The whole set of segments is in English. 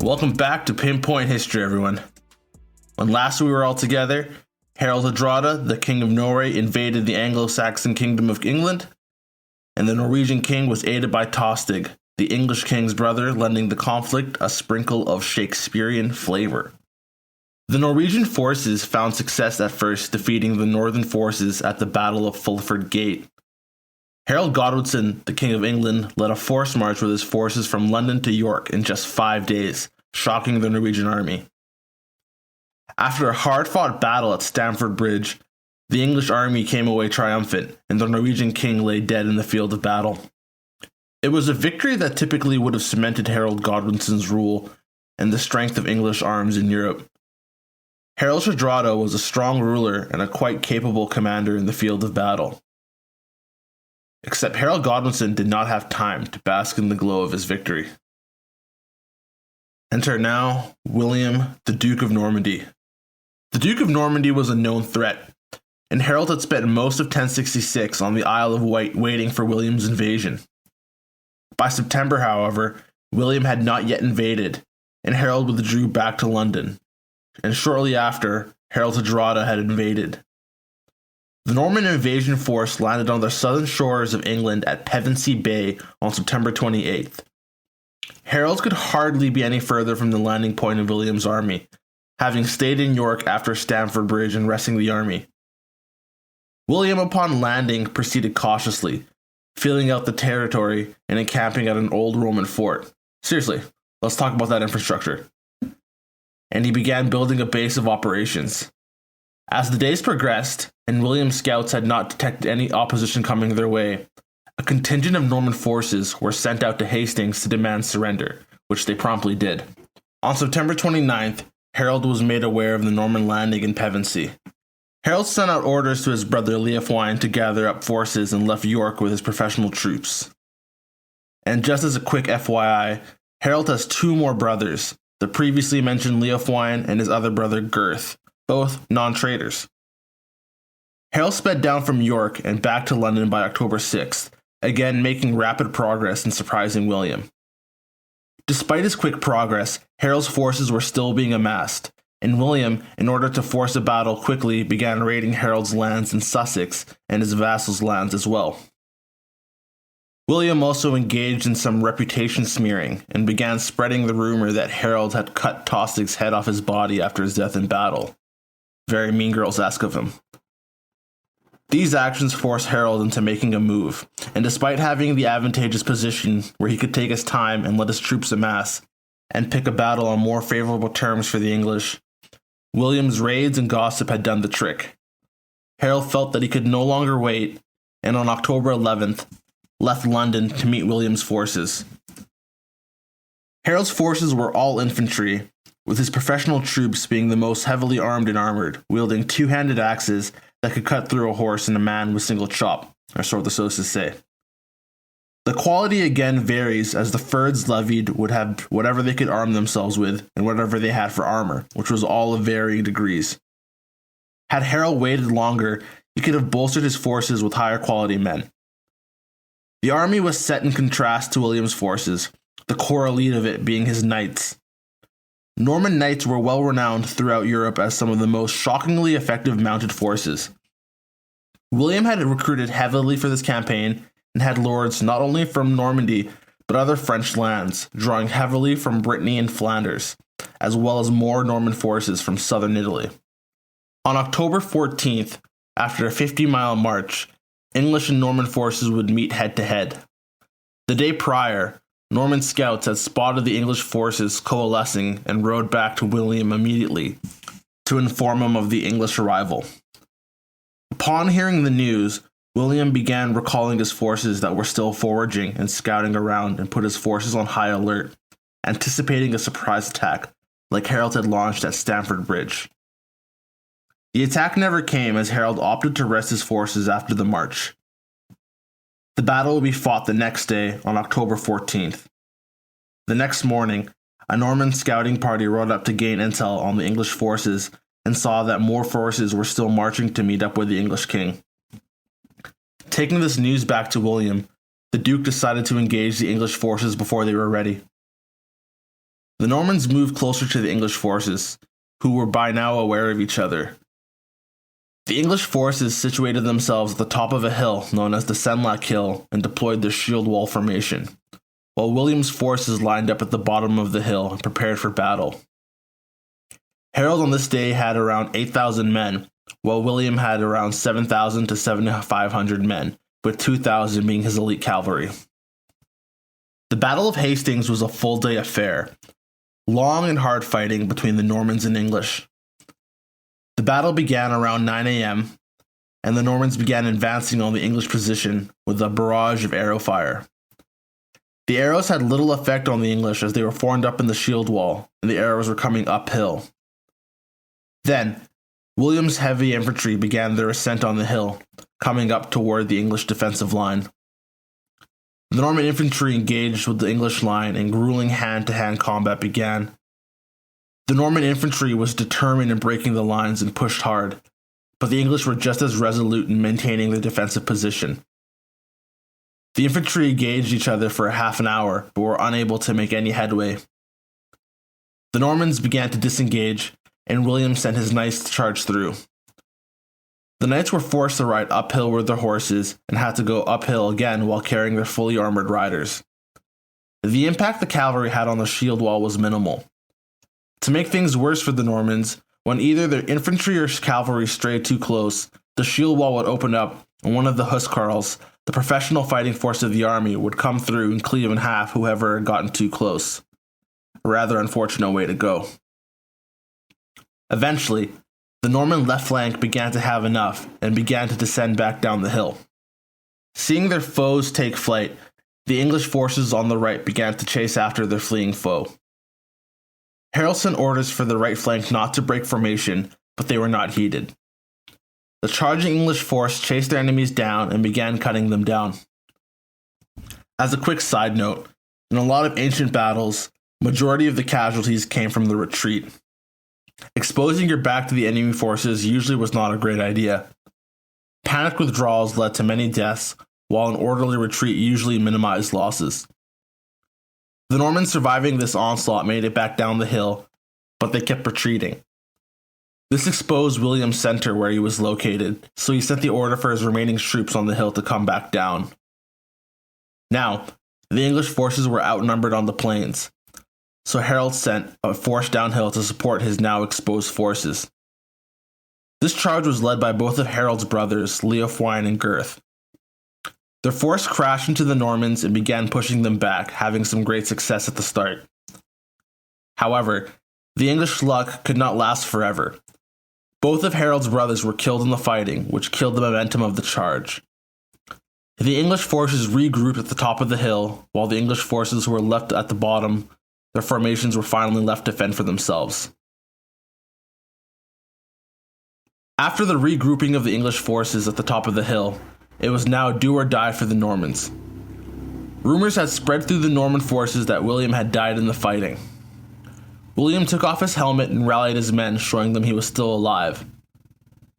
Welcome back to Pinpoint History, everyone. When last we were all together, Harold Hardrada, the King of Norway, invaded the Anglo-Saxon Kingdom of England, and the Norwegian king was aided by Tostig, the English king's brother, lending the conflict a sprinkle of Shakespearean flavor. The Norwegian forces found success at first, defeating the northern forces at the Battle of Fulford Gate. Harold Godwinson, the King of England, led a forced march with his forces from London to York in just 5 days, shocking the Norwegian army. After a hard-fought battle at Stamford Bridge, the English army came away triumphant, and the Norwegian king lay dead in the field of battle. It was a victory that typically would have cemented Harold Godwinson's rule and the strength of English arms in Europe. Harold Hardrada was a strong ruler and a quite capable commander in the field of battle. Except Harold Godwinson did not have time to bask in the glow of his victory. Enter now William, the Duke of Normandy. The Duke of Normandy was a known threat, and Harold had spent most of 1066 on the Isle of Wight waiting for William's invasion. By September, however, William had not yet invaded, and Harold withdrew back to London, and shortly after, Harold Hardrada had invaded. The Norman invasion force landed on the southern shores of England at Pevensey Bay on September 28th. Harold could hardly be any further from the landing point of William's army, having stayed in York after Stamford Bridge and resting the army. William, upon landing, proceeded cautiously, feeling out the territory and encamping at an old Roman fort. Seriously, let's talk about that infrastructure. And he began building a base of operations. As the days progressed, and William's scouts had not detected any opposition coming their way, a contingent of Norman forces were sent out to Hastings to demand surrender, which they promptly did. On September 29th, Harold was made aware of the Norman landing in Pevensey. Harold sent out orders to his brother Leofwine to gather up forces and left York with his professional troops. And just as a quick FYI, Harold has 2 more brothers, the previously mentioned Leofwine and his other brother Gurth, both non-traitors. Harold sped down from York and back to London by October 6th, again making rapid progress and surprising William. Despite his quick progress, Harold's forces were still being amassed, and William, in order to force a battle quickly, began raiding Harold's lands in Sussex and his vassals' lands as well. William also engaged in some reputation smearing and began spreading the rumor that Harold had cut Tostig's head off his body after his death in battle. Very Mean Girls-esque of him. These actions forced Harold into making a move, and despite having the advantageous position where he could take his time and let his troops amass, and pick a battle on more favorable terms for the English, William's raids and gossip had done the trick. Harold felt that he could no longer wait, and on October 11th, left London to meet William's forces. Harold's forces were all infantry, with his professional troops being the most heavily armed and armored, wielding 2-handed axes that could cut through a horse and a man with single chop, or so the sources say. The quality again varies, as the Fyrds levied would have whatever they could arm themselves with and whatever they had for armor, which was all of varying degrees. Had Harold waited longer, he could have bolstered his forces with higher quality men. The army was set in contrast to William's forces, the core elite of it being his knights. Norman knights were well renowned throughout Europe as some of the most shockingly effective mounted forces. William had recruited heavily for this campaign and had lords not only from Normandy but other French lands, drawing heavily from Brittany and Flanders, as well as more Norman forces from southern Italy. On October 14th, after a 50-mile march, English and Norman forces would meet head-to-head. The day prior, Norman scouts had spotted the English forces coalescing and rode back to William immediately to inform him of the English arrival. Upon hearing the news, William began recalling his forces that were still foraging and scouting around and put his forces on high alert, anticipating a surprise attack like Harold had launched at Stamford Bridge. The attack never came, as Harold opted to rest his forces after the march. The battle would be fought the next day on October 14th. The next morning, a Norman scouting party rode up to gain intel on the English forces and saw that more forces were still marching to meet up with the English king. Taking this news back to William, the Duke decided to engage the English forces before they were ready. The Normans moved closer to the English forces, who were by now aware of each other. The English forces situated themselves at the top of a hill known as the Senlac Hill and deployed their shield wall formation, while William's forces lined up at the bottom of the hill and prepared for battle. Harold on this day had around 8,000 men, while William had around 7,000 to 7,500 men, with 2,000 being his elite cavalry. The Battle of Hastings was a full-day affair, long and hard fighting between the Normans and English. The battle began around 9 a.m., and the Normans began advancing on the English position with a barrage of arrow fire. The arrows had little effect on the English as they were formed up in the shield wall, and the arrows were coming uphill. Then, William's heavy infantry began their ascent on the hill, coming up toward the English defensive line. The Norman infantry engaged with the English line and grueling hand-to-hand combat began. The Norman infantry was determined in breaking the lines and pushed hard, but the English were just as resolute in maintaining their defensive position. The infantry engaged each other for half an hour, but were unable to make any headway. The Normans began to disengage, and William sent his knights to charge through. The knights were forced to ride uphill with their horses and had to go uphill again while carrying their fully armored riders. The impact the cavalry had on the shield wall was minimal. To make things worse for the Normans, when either their infantry or cavalry strayed too close, the shield wall would open up and one of the huscarls, the professional fighting force of the army, would come through and cleave in half whoever had gotten too close. A rather unfortunate way to go. Eventually, the Norman left flank began to have enough and began to descend back down the hill. Seeing their foes take flight, the English forces on the right began to chase after their fleeing foe. Harold sent orders for the right flank not to break formation, but they were not heeded. The charging English force chased their enemies down and began cutting them down. As a quick side note, in a lot of ancient battles, majority of the casualties came from the retreat. Exposing your back to the enemy forces usually was not a great idea. Panicked withdrawals led to many deaths, while an orderly retreat usually minimized losses. The Normans surviving this onslaught made it back down the hill, but they kept retreating. This exposed William's center where he was located, so he sent the order for his remaining troops on the hill to come back down. Now, the English forces were outnumbered on the plains, so Harold sent a force downhill to support his now exposed forces. This charge was led by both of Harold's brothers, Leofwine and Gurth. Their force crashed into the Normans and began pushing them back, having some great success at the start. However, the English luck could not last forever. Both of Harold's brothers were killed in the fighting, which killed the momentum of the charge. The English forces regrouped at the top of the hill, while the English forces who were left at the bottom, their formations were finally left to fend for themselves. After the regrouping of the English forces at the top of the hill, it was now do or die for the Normans. Rumors had spread through the Norman forces that William had died in the fighting. William took off his helmet and rallied his men, showing them he was still alive.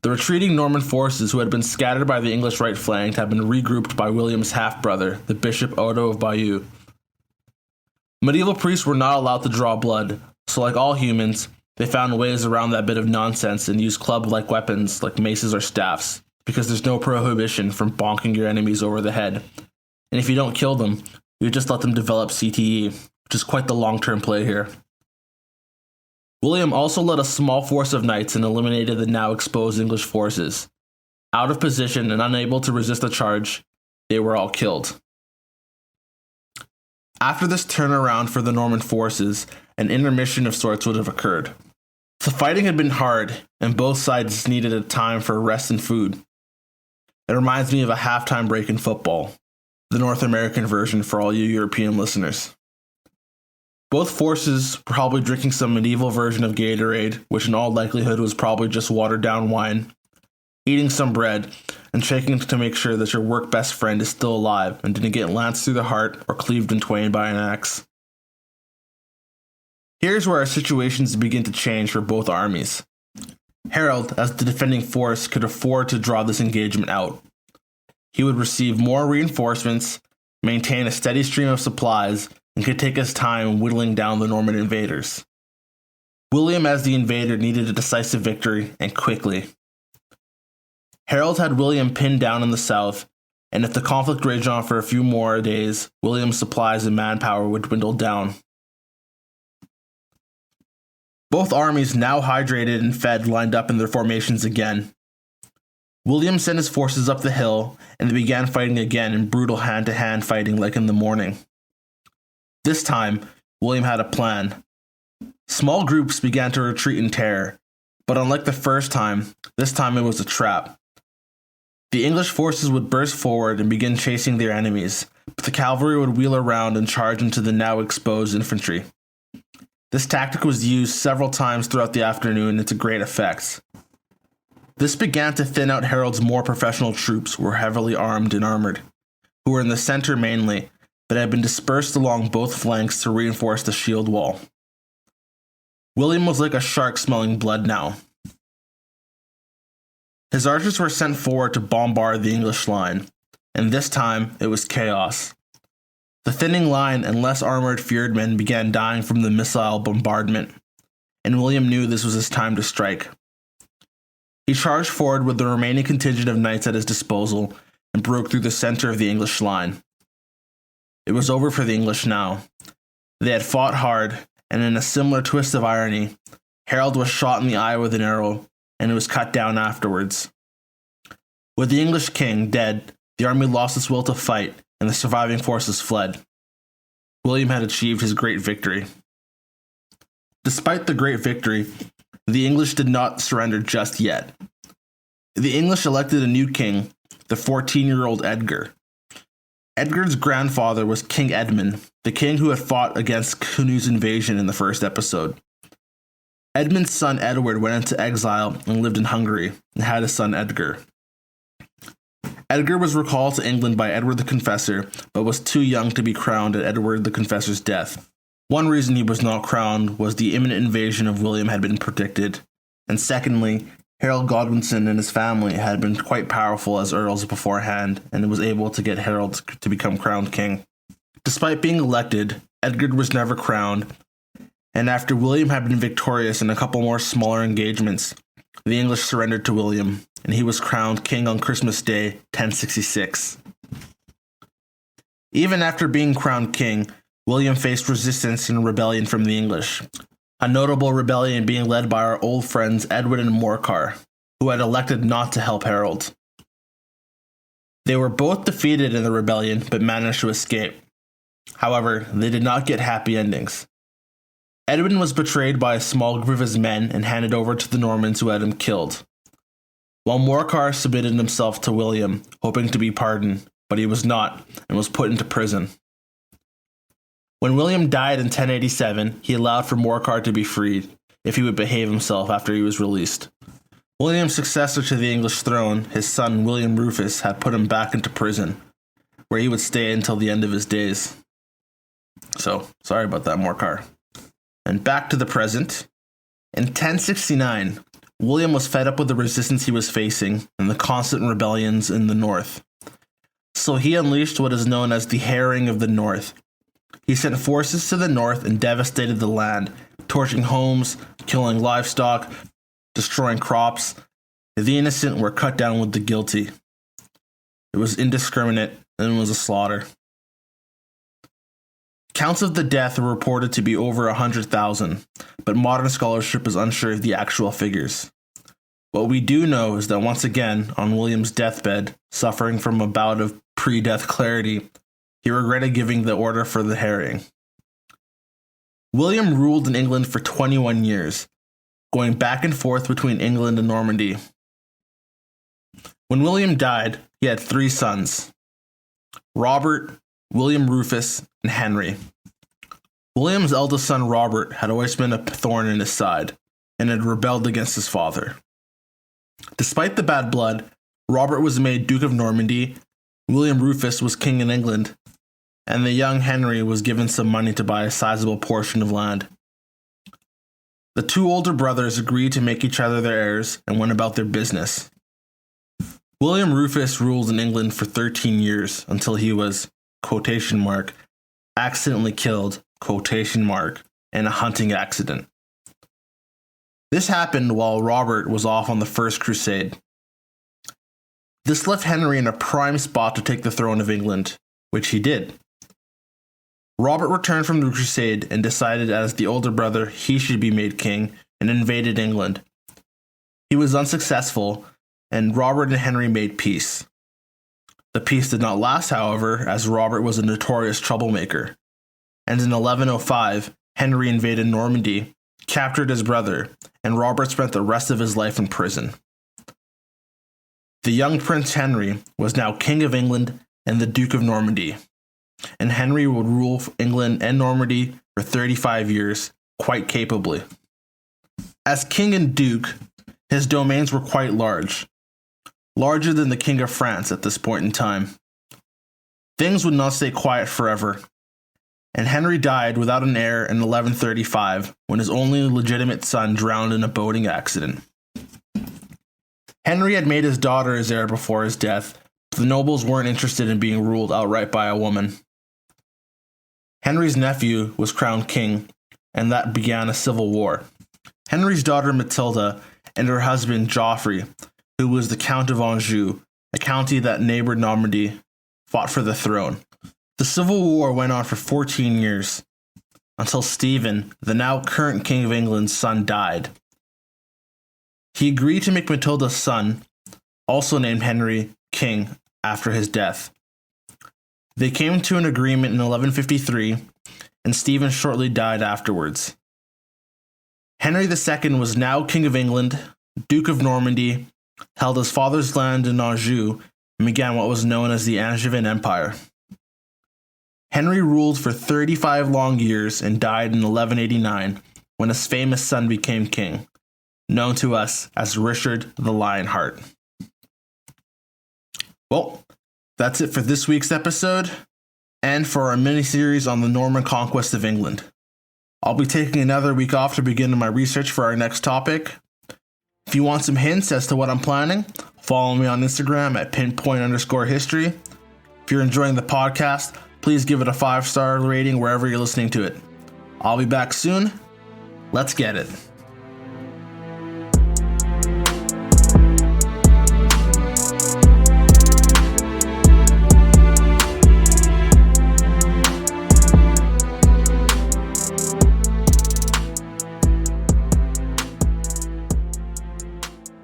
The retreating Norman forces who had been scattered by the English right flank had been regrouped by William's half-brother, the Bishop Odo of Bayeux. Medieval priests were not allowed to draw blood, so like all humans, they found ways around that bit of nonsense and used club-like weapons like maces or staffs, because there's no prohibition from bonking your enemies over the head. And if you don't kill them, you just let them develop CTE, which is quite the long-term play here. William also led a small force of knights and eliminated the now exposed English forces. Out of position and unable to resist the charge, they were all killed. After this turnaround for the Norman forces, an intermission of sorts would have occurred. The fighting had been hard, and both sides needed a time for rest and food. It reminds me of a halftime break in football, the North American version for all you European listeners. Both forces were probably drinking some medieval version of Gatorade, which in all likelihood was probably just watered down wine, eating some bread, and checking to make sure that your work best friend is still alive and didn't get lanced through the heart or cleaved in twain by an axe. Here's where our situations begin to change for both armies. Harold, as the defending force, could afford to draw this engagement out. He would receive more reinforcements, maintain a steady stream of supplies, and could take his time whittling down the Norman invaders. William, as the invader, needed a decisive victory, and quickly. Harold had William pinned down in the south, and if the conflict raged on for a few more days, William's supplies and manpower would dwindle down. Both armies, now hydrated and fed, lined up in their formations again. William sent his forces up the hill, and they began fighting again in brutal hand-to-hand fighting like in the morning. This time, William had a plan. Small groups began to retreat in terror, but unlike the first time, this time it was a trap. The English forces would burst forward and begin chasing their enemies, but the cavalry would wheel around and charge into the now exposed infantry. This tactic was used several times throughout the afternoon and to great effect. This began to thin out Harold's more professional troops, who were heavily armed and armored, who were in the center mainly, but had been dispersed along both flanks to reinforce the shield wall. William was like a shark smelling blood now. His archers were sent forward to bombard the English line, and this time it was chaos. The thinning line and less armored fieldmen began dying from the missile bombardment, and William knew this was his time to strike. He charged forward with the remaining contingent of knights at his disposal and broke through the center of the English line. It was over for the English now. They had fought hard, and in a similar twist of irony, Harold was shot in the eye with an arrow, and it was cut down afterwards. With the English king dead, the army lost its will to fight, and the surviving forces fled. William had achieved his great victory. Despite the great victory, the English did not surrender just yet. The English elected a new king, the 14-year-old Edgar. Edgar's grandfather was King Edmund, the king who had fought against Canute's invasion in the first episode. Edmund's son Edward went into exile and lived in Hungary, and had a son Edgar. Edgar was recalled to England by Edward the Confessor, but was too young to be crowned at Edward the Confessor's death. One reason he was not crowned was the imminent invasion of William had been predicted, and secondly, Harold Godwinson and his family had been quite powerful as earls beforehand, and was able to get Harold to become crowned king. Despite being elected, Edgar was never crowned, and after William had been victorious in a couple more smaller engagements, the English surrendered to William, and he was crowned king on Christmas Day, 1066. Even after being crowned king, William faced resistance and rebellion from the English, a notable rebellion being led by our old friends Edwin and Morcar, who had elected not to help Harold. They were both defeated in the rebellion, but managed to escape. However, they did not get happy endings. Edwin was betrayed by a small group of his men and handed over to the Normans who had him killed, while Morcar submitted himself to William, hoping to be pardoned, but he was not, and was put into prison. When William died in 1087, he allowed for Morcar to be freed, if he would behave himself after he was released. William's successor to the English throne, his son William Rufus, had put him back into prison, where he would stay until the end of his days. So, sorry about that, Morcar. And back to the present. In 1069, William was fed up with the resistance he was facing and the constant rebellions in the north. So he unleashed what is known as the Harrying of the North. He sent forces to the north and devastated the land, torching homes, killing livestock, destroying crops. The innocent were cut down with the guilty. It was indiscriminate, and it was a slaughter. Counts of the death were reported to be over 100,000, but modern scholarship is unsure of the actual figures. What we do know is that once again, on William's deathbed, suffering from a bout of pre-death clarity, he regretted giving the order for the harrying. William ruled in England for 21 years, going back and forth between England and Normandy. When William died, he had 3 sons: Robert, William Rufus, and Henry. William's eldest son Robert had always been a thorn in his side, and had rebelled against his father. Despite the bad blood, Robert was made Duke of Normandy, William Rufus was king in England, and the young Henry was given some money to buy a sizable portion of land. The 2 older brothers agreed to make each other their heirs and went about their business. William Rufus ruled in England for 13 years until he was, quotation mark, accidentally killed, quotation mark, in a hunting accident. This happened while Robert was off on the First Crusade. This left Henry in a prime spot to take the throne of England, which he did. Robert returned from the crusade and decided as the older brother he should be made king and invaded England. He was unsuccessful, and Robert and Henry made peace. The peace did not last, however, as Robert was a notorious troublemaker. And in 1105, Henry invaded Normandy, captured his brother, and Robert spent the rest of his life in prison. The young Prince Henry was now King of England and the Duke of Normandy, and Henry would rule England and Normandy for 35 years, quite capably. As King and Duke, his domains were quite large, larger than the King of France at this point in time. Things would not stay quiet forever, and Henry died without an heir in 1135 when his only legitimate son drowned in a boating accident. Henry had made his daughter his heir before his death, but the nobles weren't interested in being ruled outright by a woman. Henry's nephew was crowned king, and that began a civil war. Henry's daughter Matilda and her husband Geoffrey, who was the Count of Anjou, a county that neighbored Normandy, fought for the throne. The civil war went on for 14 years, until Stephen, the now current King of England's son, died. He agreed to make Matilda's son, also named Henry, king after his death. They came to an agreement in 1153, and Stephen shortly died afterwards. Henry II was now King of England, Duke of Normandy, held his father's land in Anjou, and began what was known as the Angevin Empire. Henry ruled for 35 long years and died in 1189 when his famous son became king, known to us as Richard the Lionheart. Well, that's it for this week's episode, and for our mini-series on the Norman conquest of England. I'll be taking another week off to begin my research for our next topic. If you want some hints as to what I'm planning, follow me on Instagram at Pinpoint_history. If you're enjoying the podcast, please give it a 5-star rating wherever you're listening to it. I'll be back soon. Let's get it.